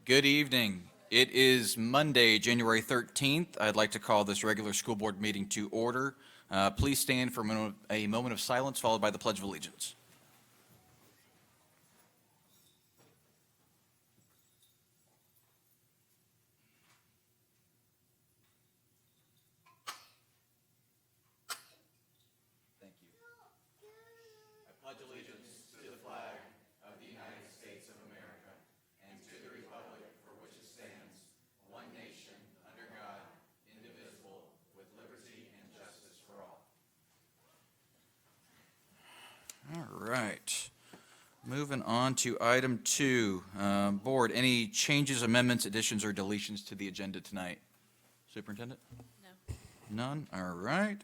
Good evening. It is Monday, January 13th. I'd like to call this regular school board meeting to order. Please stand for a moment of silence followed by the Pledge of Allegiance. Thank you. I pledge allegiance to the flag of the United States of America and to the republic for which it stands, one nation, under God, indivisible, with liberty and justice for all. All right. Moving on to item 2. Board, any changes, amendments, additions, or deletions to the agenda tonight? Superintendent? No. None? All right.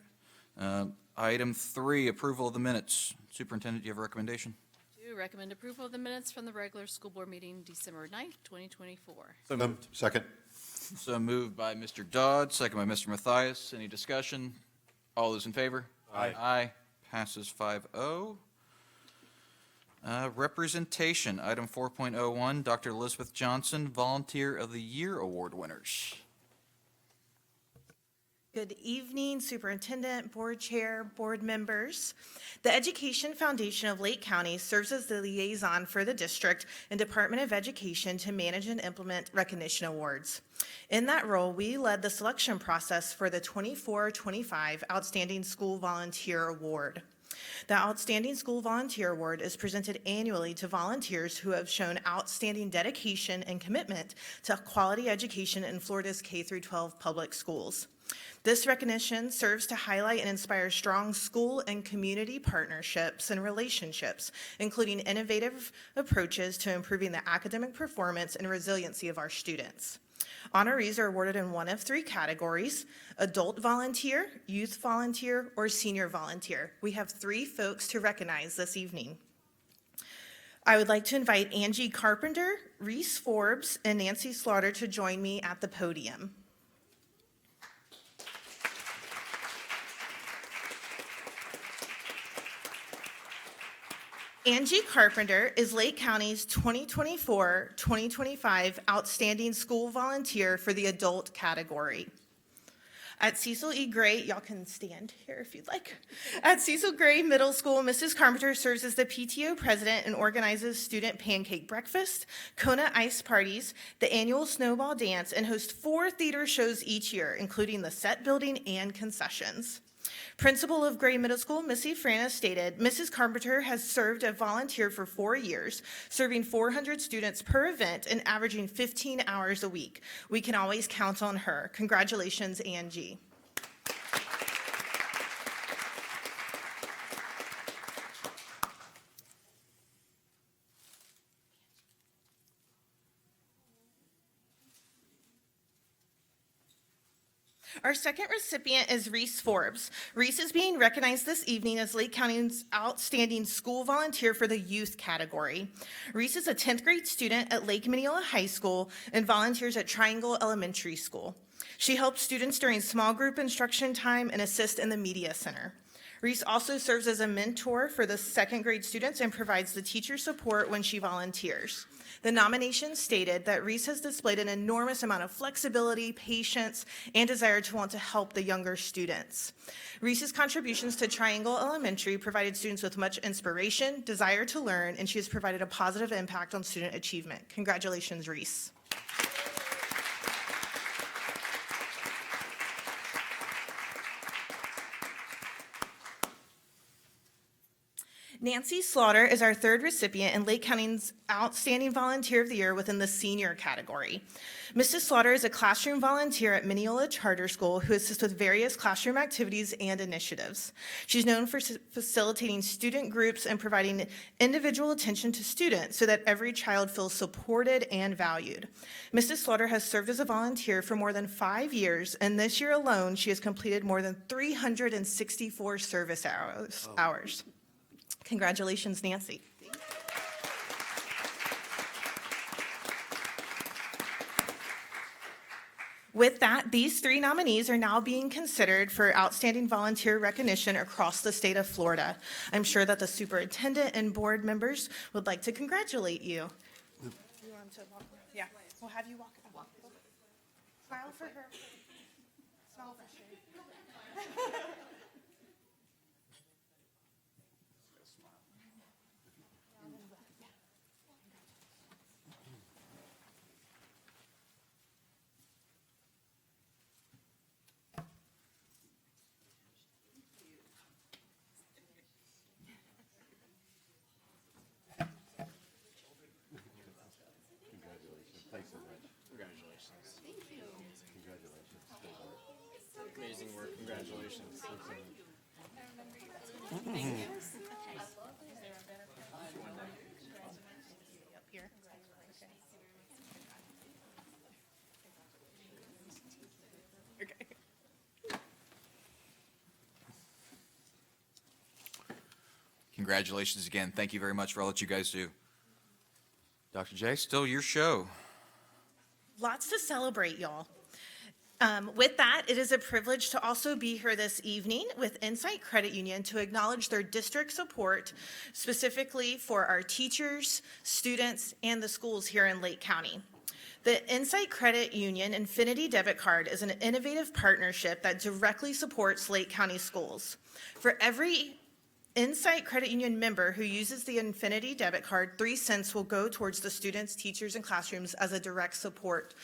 Item 3, approval of the minutes. Superintendent, do you have a recommendation? Do recommend approval of the minutes from the regular school board meeting December 9th, 2024. Second. So moved by Mr. Dodd, second by Mr. Mathias. Any discussion? All those in favor? Aye. Aye. Passes 5-0. Representation, item 4.01, Dr. Elizabeth Johnson, Volunteer of the Year Award winners. Good evening, Superintendent, Board Chair, Board members. The Education Foundation of Lake County serves as the liaison for the district and Department of Education to manage and implement recognition awards. In that role, we led the selection process for the 24-25 Outstanding School Volunteer Award. The Outstanding School Volunteer Award is presented annually to volunteers who have shown outstanding dedication and commitment to quality education in Florida's K-12 public schools. This recognition serves to highlight and inspire strong school and community partnerships and relationships, including innovative approaches to improving the academic performance and resiliency of our students. Honorees are awarded in one of 3 categories: adult volunteer, youth volunteer, or senior volunteer. We have 3 folks to recognize this evening. I would like to invite Angie Carpenter, Reese Forbes, and Nancy Slaughter to join me at the podium. Angie Carpenter is Lake County's 2024-2025 Outstanding School Volunteer for the adult category. At Cecil E. Gray, y'all can stand here if you'd like. At Cecil Gray Middle School, Mrs. Carpenter serves as the PTO president and organizes student pancake breakfast, Kona ice parties, the annual snowball dance, and hosts 4 theater shows each year, including the set building and concessions. Principal of Gray Middle School, Missy Franis, stated, Mrs. Carpenter has served as volunteer for 4 years, serving 400 students per event and averaging 15 hours a week. We can always count on her. Congratulations, Angie. Our second recipient is Reese Forbes. Reese is being recognized this evening as Lake County's Outstanding School Volunteer for the Youth category. Reese is a 10th grade student at Lake Minneola High School and volunteers at Triangle Elementary School. She helps students during small group instruction time and assists in the media center. Reese also serves as a mentor for the 2nd grade students and provides the teacher support when she volunteers. The nomination stated that Reese has displayed an enormous amount of flexibility, patience, and desire to want to help the younger students. Reese's contributions to Triangle Elementary provided students with much inspiration, desire to learn, and she has provided a positive impact on student achievement. Congratulations, Reese. Nancy Slaughter is our 3rd recipient and Lake County's Outstanding Volunteer of the Year within the senior category. Mrs. Slaughter is a classroom volunteer at Mineola Charter School who assists with various classroom activities and initiatives. She's known for facilitating student groups and providing individual attention to students so that every child feels supported and valued. Mrs. Slaughter has served as a volunteer for more than 5 years, and this year alone, she has completed more than 364 service hours. Congratulations, Nancy. With that, these 3 nominees are now being considered for outstanding volunteer recognition across the state of Florida. I'm sure that the superintendent and board members would like to congratulate you. You want to walk? Yeah. We'll have you walk it up. Smile for her. Smile for her. Amazing work. Congratulations. Up here. Okay. Congratulations again. Thank you very much for all that you guys do. Dr. J, still your show. Lots to celebrate, y'all. With that, it is a privilege to also be here this evening with Insight Credit Union to acknowledge their district support specifically for our teachers, students, and the schools here in Lake County. The Insight Credit Union Infinity Debit Card is an innovative partnership that directly supports Lake County schools. For every Insight Credit Union member who uses the Infinity Debit Card, 3 cents will go towards the students, teachers, and classrooms as a direct support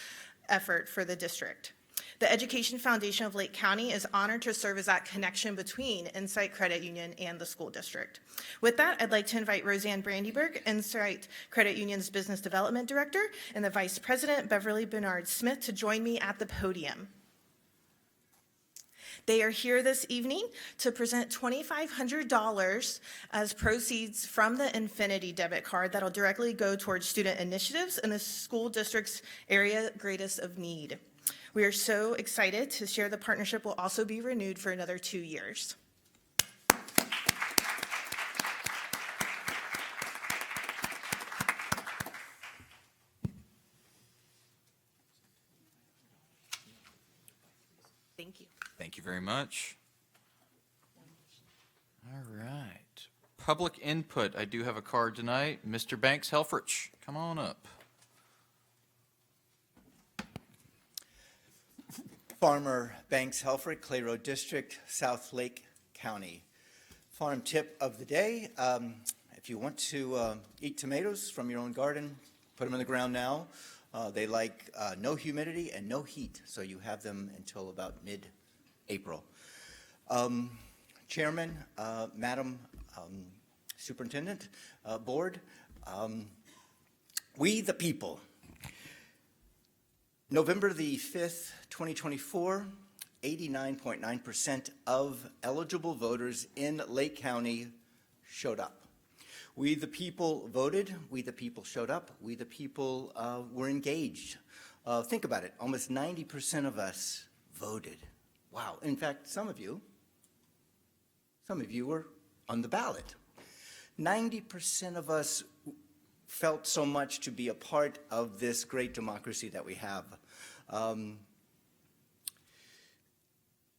effort for the district. The Education Foundation of Lake County is honored to serve as that connection between Insight Credit Union and the school district. With that, I'd like to invite Roseanne Brandyberg, Insight Credit Union's Business Development Director, and the Vice President, Beverly Bernard Smith, to join me at the podium. They are here this evening to present $2,500 as proceeds from the Infinity Debit Card that'll directly go towards student initiatives in the school district's area greatest of need. We are so excited to share the partnership will also be renewed for another 2 years. Thank you. Thank you very much. All right. Public input. I do have a card tonight. Mr. Banks Helfrich, come on up. Farmer Banks Helfrich, Clay Road District, South Lake County. Farm tip of the day, if you want to eat tomatoes from your own garden, put them in the ground now. They like no humidity and no heat, so you have them until about mid-April. Chairman, Madam Superintendent, Board, we the people. November the 5th, 2024, 89.9% of eligible voters in Lake County showed up. We the people voted, we the people showed up, we the people were engaged. Think about it, almost 90% of us voted. Wow, in fact, some of you were on the ballot. 90% of us felt so much to be a part of this great democracy that we have.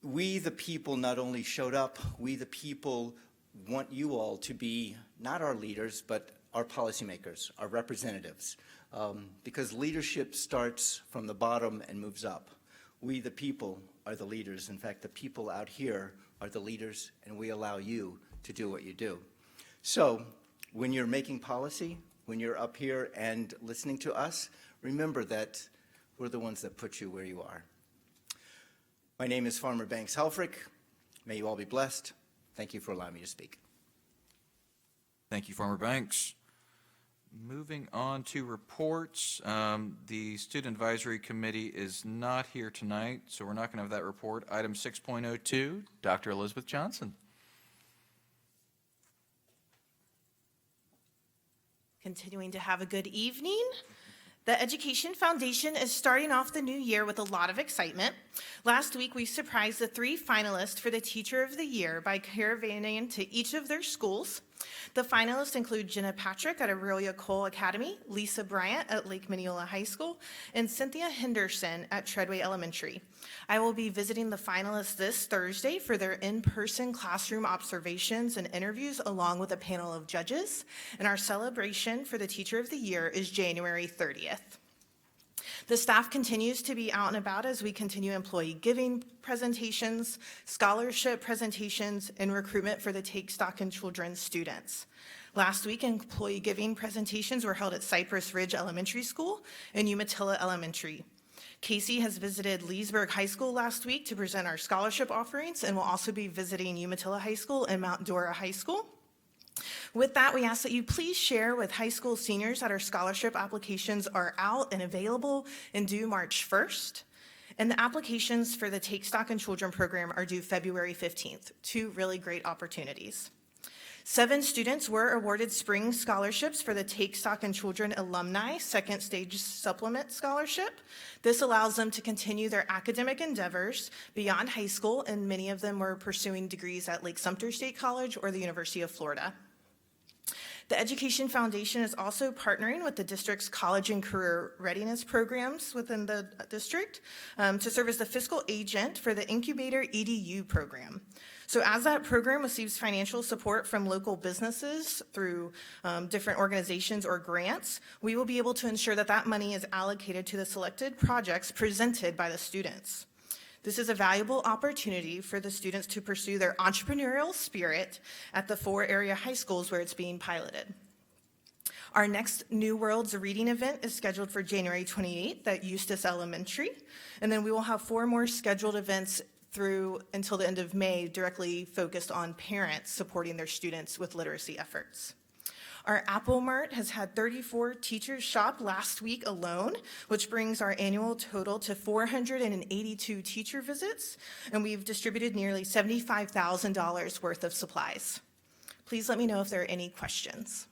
We the people not only showed up, we the people want you all to be not our leaders, but our policymakers, our representatives, because leadership starts from the bottom and moves up. We the people are the leaders. In fact, the people out here are the leaders, and we allow you to do what you do. So when you're making policy, when you're up here and listening to us, remember that we're the ones that put you where you are. My name is Farmer Banks Helfrich. May you all be blessed. Thank you for allowing me to speak. Thank you, Farmer Banks. Moving on to reports, the Student Advisory Committee is not here tonight, so we're not going to have that report. Item 6.02, Dr. Elizabeth Johnson. Continuing to have a good evening. The Education Foundation is starting off the new year with a lot of excitement. Last week, we surprised the 3 finalists for the Teacher of the Year by caravanning to each of their schools. The finalists include Jenna Patrick at Aurelia Cole Academy, Lisa Bryant at Lake Mineola High School, and Cynthia Henderson at Treadway Elementary. I will be visiting the finalists this Thursday for their in-person classroom observations and interviews along with a panel of judges, and our celebration for the Teacher of the Year is January 30th. The staff continues to be out and about as we continue employee giving presentations, scholarship presentations, and recruitment for the Take Stock in Children students. Last week, employee giving presentations were held at Cypress Ridge Elementary School and Umatilla Elementary. Casey has visited Leesburg High School last week to present our scholarship offerings and will also be visiting Umatilla High School and Mount Dora High School. With that, we ask that you please share with high school seniors that our scholarship applications are out and available and due March 1st. And the applications for the Take Stock in Children program are due February 15th, 2 really great opportunities. 7 students were awarded spring scholarships for the Take Stock in Children Alumni Second Stage Supplement Scholarship. This allows them to continue their academic endeavors beyond high school, and many of them were pursuing degrees at Lake Sumter State College or the University of Florida. The Education Foundation is also partnering with the district's college and career readiness programs within the district to serve as the fiscal agent for the Incubator EDU program. So as that program receives financial support from local businesses through different organizations or grants, we will be able to ensure that that money is allocated to the selected projects presented by the students. This is a valuable opportunity for the students to pursue their entrepreneurial spirit at the 4 area high schools where it's being piloted. Our next New Worlds reading event is scheduled for January 28th at Eustis Elementary, and then we will have 4 more scheduled events through until the end of May directly focused on parents supporting their students with literacy efforts. Our Apple Mart has had 34 teachers shop last week alone, which brings our annual total to 482 teacher visits, and we've distributed nearly $75,000 worth of supplies. Please let me know if there are any questions.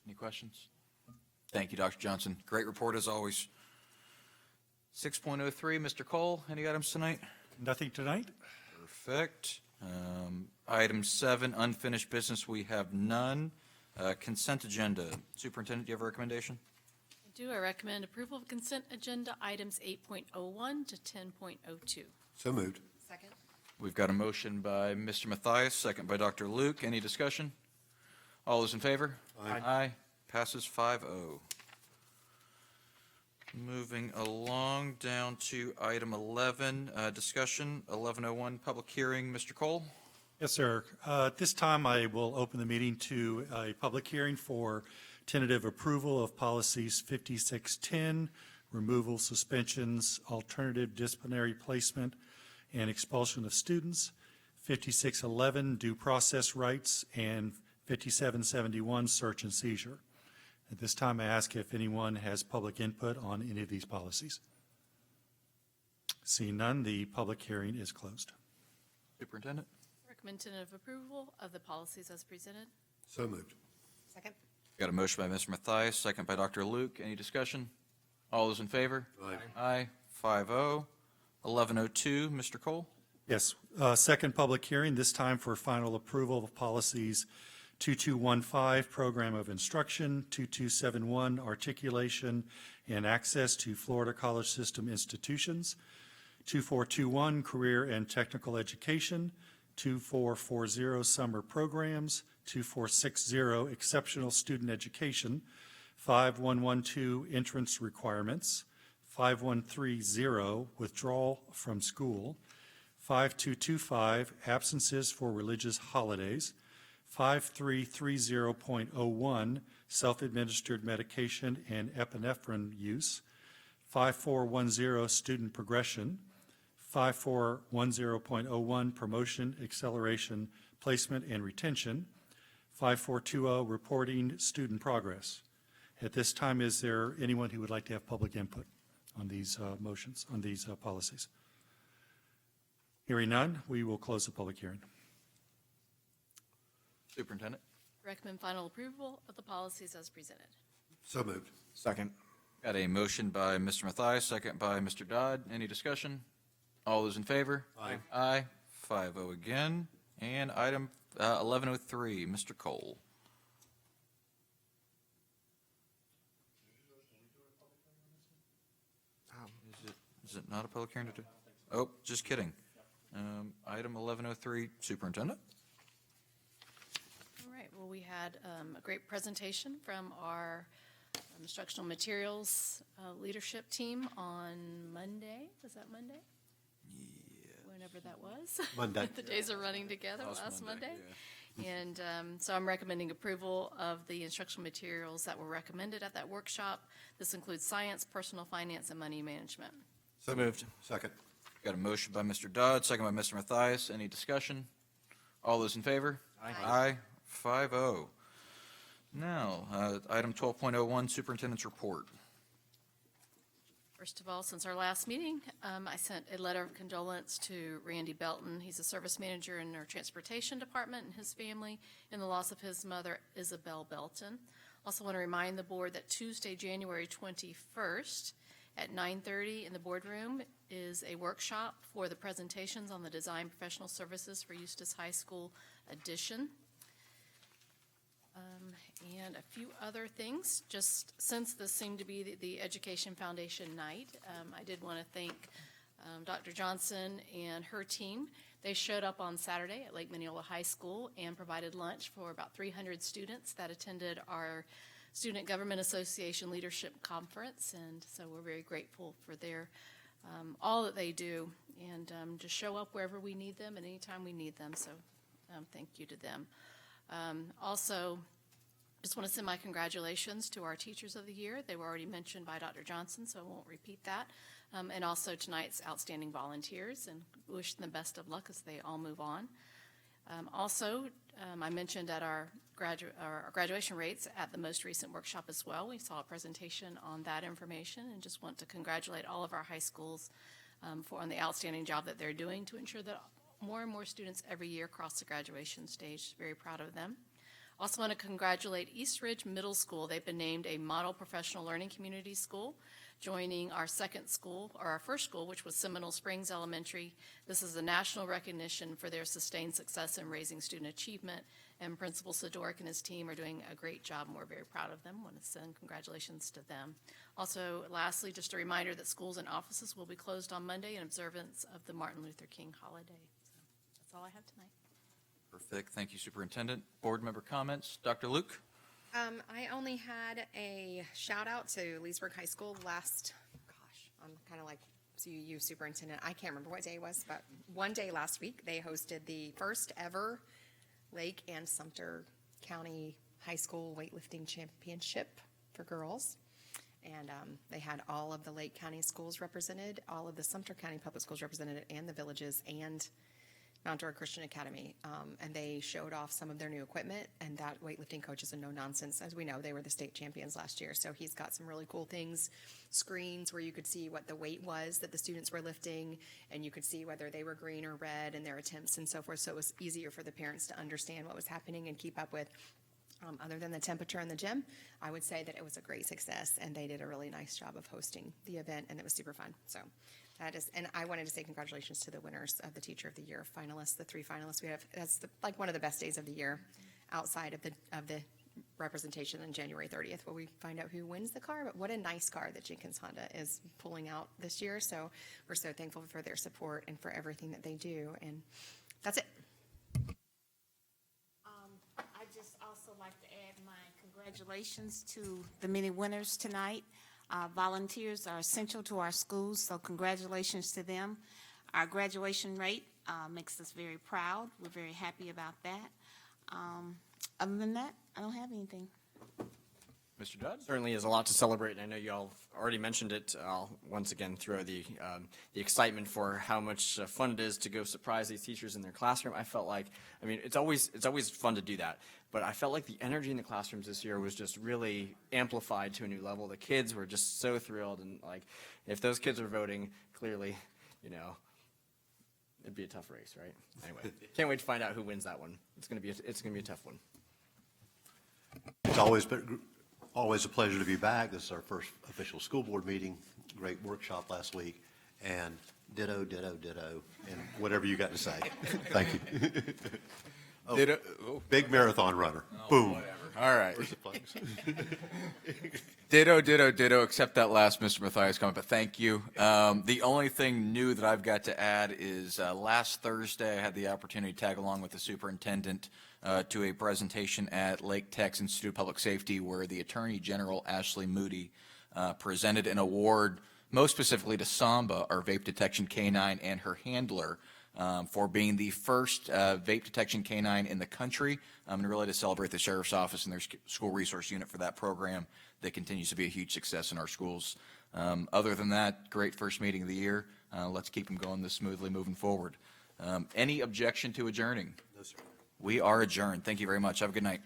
Any questions? Thank you, Dr. Johnson. Great report as always. 6.03, Mr. Cole, any items tonight? Nothing tonight? Perfect. Item 7, unfinished business, we have none. Consent agenda. Superintendent, do you have a recommendation? I do. I recommend approval of consent agenda items 8.01 to 10.02. So moved. Second. We've got a motion by Mr. Mathias, second by Dr. Luke. Any discussion? All those in favor? Aye. Aye. Passes 5-0. Moving along down to item 11, discussion, 1101, public hearing. Mr. Cole? Yes, sir. At this time, I will open the meeting to a public hearing for tentative approval of policies 5610, removal, suspensions, alternative disciplinary placement, and expulsion of students, 5611, due process rights, and 5771, search and seizure. At this time, I ask if anyone has public input on any of these policies. Seeing none, the public hearing is closed. Superintendent? Recommend tentative approval of the policies as presented. So moved. Second. Got a motion by Mr. Mathias, second by Dr. Luke. Any discussion? All those in favor? Aye. Aye. 5-0. 1102, Mr. Cole? Yes, second public hearing, this time for final approval of policies 2215, Program of Instruction, 2271, Articulation and Access to Florida College System Institutions, 2421, Career and Technical Education, 2440, Summer Programs, 2460, Exceptional Student Education, 5112, Entrance Requirements, 5130, Withdrawal from School, 5225, Absences for Religious Holidays, 5330.01, Self-Administered Medication and Epinephrine Use, 5410, Student Progression, 5410.01, Promotion, Acceleration, Placement, and Retention, 5420, Reporting Student Progress. At this time, is there anyone who would like to have public input on these motions, on these policies? Hearing none, we will close the public hearing. Superintendent? Recommend final approval of the policies as presented. So moved. Second. Got a motion by Mr. Mathias, second by Mr. Dodd. Any discussion? All those in favor? Aye. Aye. 5-0 again. And item 1103, Mr. Cole. Is it not a public hearing to do? Oh, just kidding. Item 1103, Superintendent? All right, well, we had a great presentation from our instructional materials leadership team on Monday. Was that Monday? Whenever that was. Monday. The days are running together, last Monday. And so I'm recommending approval of the instructional materials that were recommended at that workshop. This includes science, personal finance, and money management. So moved. Second. Got a motion by Mr. Dodd, second by Mr. Mathias. Any discussion? All those in favor? Aye. 5-0. Now, item 12.01, Superintendent's Report. First of all, since our last meeting, I sent a letter of condolence to Randy Belton. He's a service manager in our transportation department, and his family in the loss of his mother, Isabel Belton. Also want to remind the board that Tuesday, January 21st at 9:30 in the boardroom is a workshop for the presentations on the design professional services for Eustis High School addition. And a few other things, just since this seemed to be the Education Foundation night, I did want to thank Dr. Johnson and her team. They showed up on Saturday at Lake Mineola High School and provided lunch for about 300 students that attended our Student Government Association Leadership Conference, and so we're very grateful for their all that they do, and just show up wherever we need them and anytime we need them, so thank you to them. Also, just want to send my congratulations to our Teachers of the Year. They were already mentioned by Dr. Johnson, so I won't repeat that. And also tonight's outstanding volunteers, and wish them the best of luck as they all move on. I mentioned at our graduation rates at the most recent workshop as well. We saw a presentation on that information, and just want to congratulate all of our high schools on the outstanding job that they're doing to ensure that more and more students every year cross the graduation stage. Very proud of them. Also want to congratulate East Ridge Middle School. They've been named a Model Professional Learning Community School, joining our first school, which was Seminole Springs Elementary. This is a national recognition for their sustained success in raising student achievement, and Principal Sidoric and his team are doing a great job, and we're very proud of them. Want to send congratulations to them. Also, lastly, just a reminder that schools and offices will be closed on Monday in observance of the Martin Luther King holiday. So that's all I have tonight. Perfect. Thank you, Superintendent. Board member comments. Dr. Luke? I only had a shout out to Leesburg High School I'm kind of like you, Superintendent. I can't remember what day it was, but one day last week they hosted the first ever Lake and Sumter County High School Weightlifting Championship for girls. And they had all of the Lake County schools represented, all of the Sumter County public schools represented, and the villages, and Mount Dora Christian Academy, and they showed off some of their new equipment, and that weightlifting coach is a no-nonsense. As we know, they were the state champions last year, so he's got some really cool things, screens where you could see what the weight was that the students were lifting, and you could see whether they were green or red in their attempts and so forth, so it was easier for the parents to understand what was happening and keep up with. Other than the temperature in the gym, I would say that it was a great success, and they did a really nice job of hosting the event, and it was super fun. So that is, and I wanted to say congratulations to the winners of the Teacher of the Year finalists, the 3 finalists we have. That's like one of the best days of the year, outside of the representation on January 30th, where we find out who wins the car. But what a nice car that Jenkins Honda is pulling out this year. So we're so thankful for their support and for everything that they do. And that's it. I'd just also like to add my congratulations to the many winners tonight. Volunteers are essential to our schools, so congratulations to them. Our graduation rate makes us very proud. We're very happy about that. Other than that, I don't have anything. Mr. Dodd? Certainly is a lot to celebrate, and I know you all already mentioned it. I'll once again throw the excitement for how much fun it is to go surprise these teachers in their classroom. I felt like, I mean, it's always fun to do that, but I felt like the energy in the classrooms this year was just really amplified to a new level. The kids were just so thrilled, and like, if those kids were voting, clearly, you know, it'd be a tough race, right? Anyway, can't wait to find out who wins that one. It's gonna be a tough one. It's always a pleasure to be back. This is our first official school board meeting. Great workshop last week, and ditto, and whatever you got to say. Thank you. Ditto. Big marathon runner. Boom. All right. Where's the flags? Ditto, except that last Mr. Mathias comment, but thank you. The only thing new that I've got to add is last Thursday I had the opportunity to tag along with the superintendent to a presentation at Lake Tech's Institute of Public Safety, where the Attorney General, Ashley Moody, presented an award, most specifically to Samba, our vape detection canine, and her handler, for being the first vape detection canine in the country, and really to celebrate the Sheriff's Office and their school resource unit for that program that continues to be a huge success in our schools. Other than that, great first meeting of the year. Let's keep them going this smoothly moving forward. Any objection to adjourning? No, sir. We are adjourned. Thank you very much. Have a good night.